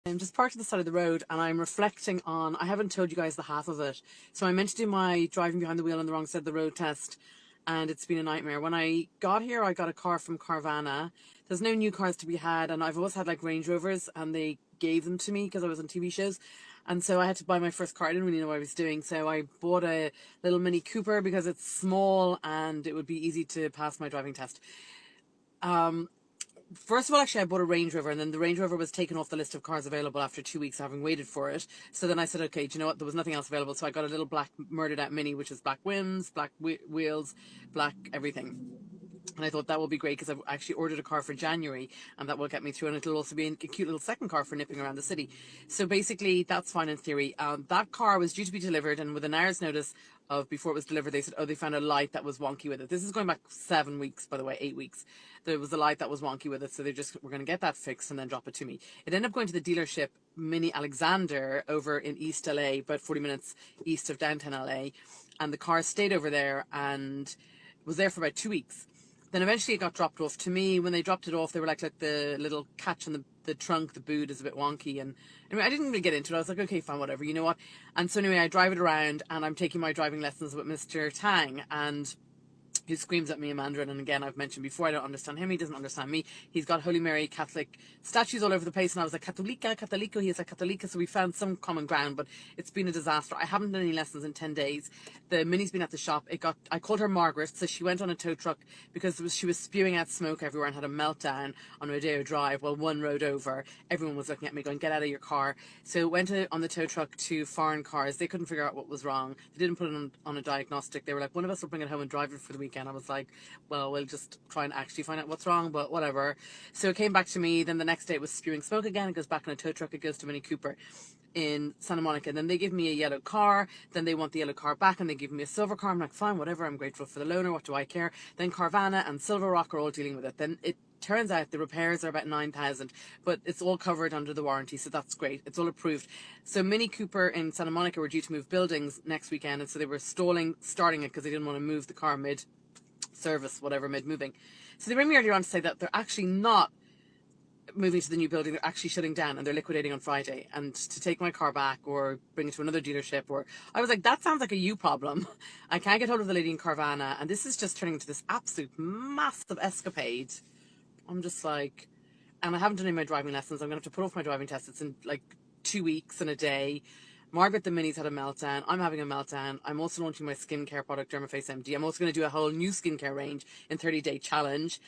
I'm just parked at the side of the road and I'm reflecting on, I haven't told you guys the half of it. So I meant to do my driving behind the wheel on the wrong side of the road test and it's been a nightmare. When I got here, I got a car from Carvana. There's no new cars to be had and I've always had like Range Rovers and they gave them to me because I was on TV shows. And so I had to buy my first car. I didn't really know what I was doing. So I bought a little Mini Cooper because it's small and it would be easy to pass my driving test. First of all, actually, I bought a Range Rover, and then the Range Rover was taken off the list of cars available after 2 weeks having waited for it. So then I said, okay, do you know what? There was nothing else available. So I got a little black murdered out Mini, which is black rims, black wheels, black everything. And I thought that will be great because I've actually ordered a car for January and that will get me through. And it'll also be a cute little second car for nipping around the city. So basically, that's fine in theory. That car was due to be delivered, and with an hour's notice of before it was delivered, they said, oh, they found a light that was wonky with it. This is going back 7 weeks, by the way, 8 weeks. There was a light that was wonky with it. So we're going to get that fixed and then drop it to me. It ended up going to the dealership, Mini Alexander, over in East LA, about 40 minutes east of downtown LA. And the car stayed over there and was there for about 2 weeks. Then eventually it got dropped off to me. When they dropped it off, they were like the little catch on the trunk, the boot is a bit wonky. And anyway, I didn't really get into it. I was like, okay, fine, whatever, you know what? And so anyway, I drive it around and I'm taking my driving lessons with Mr. Tang. And who screams at me in Mandarin. And again, I've mentioned before, I don't understand him. He doesn't understand me. He's got Holy Mary Catholic statues all over the place. And I was like, Catholica, Catholico. He's like, Catholica. So we found some common ground, but it's been a disaster. I haven't done any lessons in 10 days. The Mini's been at the shop. I called her Margaret. So she went on a tow truck because she was spewing out smoke everywhere and had a meltdown on Rodeo Drive. Well, one road over, everyone was looking at me going, get out of your car. So went on the tow truck to foreign cars. They couldn't figure out what was wrong. They didn't put it on a diagnostic. They were like, one of us will bring it home and drive it for the weekend. I was like, well, we'll just try and actually find out what's wrong, but whatever. So it came back to me. Then the next day it was spewing smoke again. It goes back in a tow truck. It goes to Mini Cooper in Santa Monica. And then they give me a yellow car. Then they want the yellow car back and they give me a silver car. I'm like, fine, whatever. I'm grateful for the loaner. What do I care? Then Carvana and Silver Rock are all dealing with it. Then it turns out the repairs are about 9,000, but it's all covered under the warranty, so that's great. It's all approved. So Mini Cooper in Santa Monica were due to move buildings next weekend, and so they were starting it because they didn't want to move the car mid-service, whatever, mid-moving. So they rang me earlier on to say that they're actually not moving to the new building. They're actually shutting down and they're liquidating on Friday, and to take my car back or bring it to another dealership. Or I was like, that sounds like a you problem. I can't get hold of the lady in Carvana, and this is just turning into this absolute massive escapade. I'm just like, and I haven't done any of my driving lessons. I'm going to have to put off my driving test. It's in like 2 weeks and a day. Margaret the Mini's had a meltdown. I'm having a meltdown. I'm also launching my skincare product, Dermaface MD. I'm also going to do a whole new skincare range in 30-day challenge.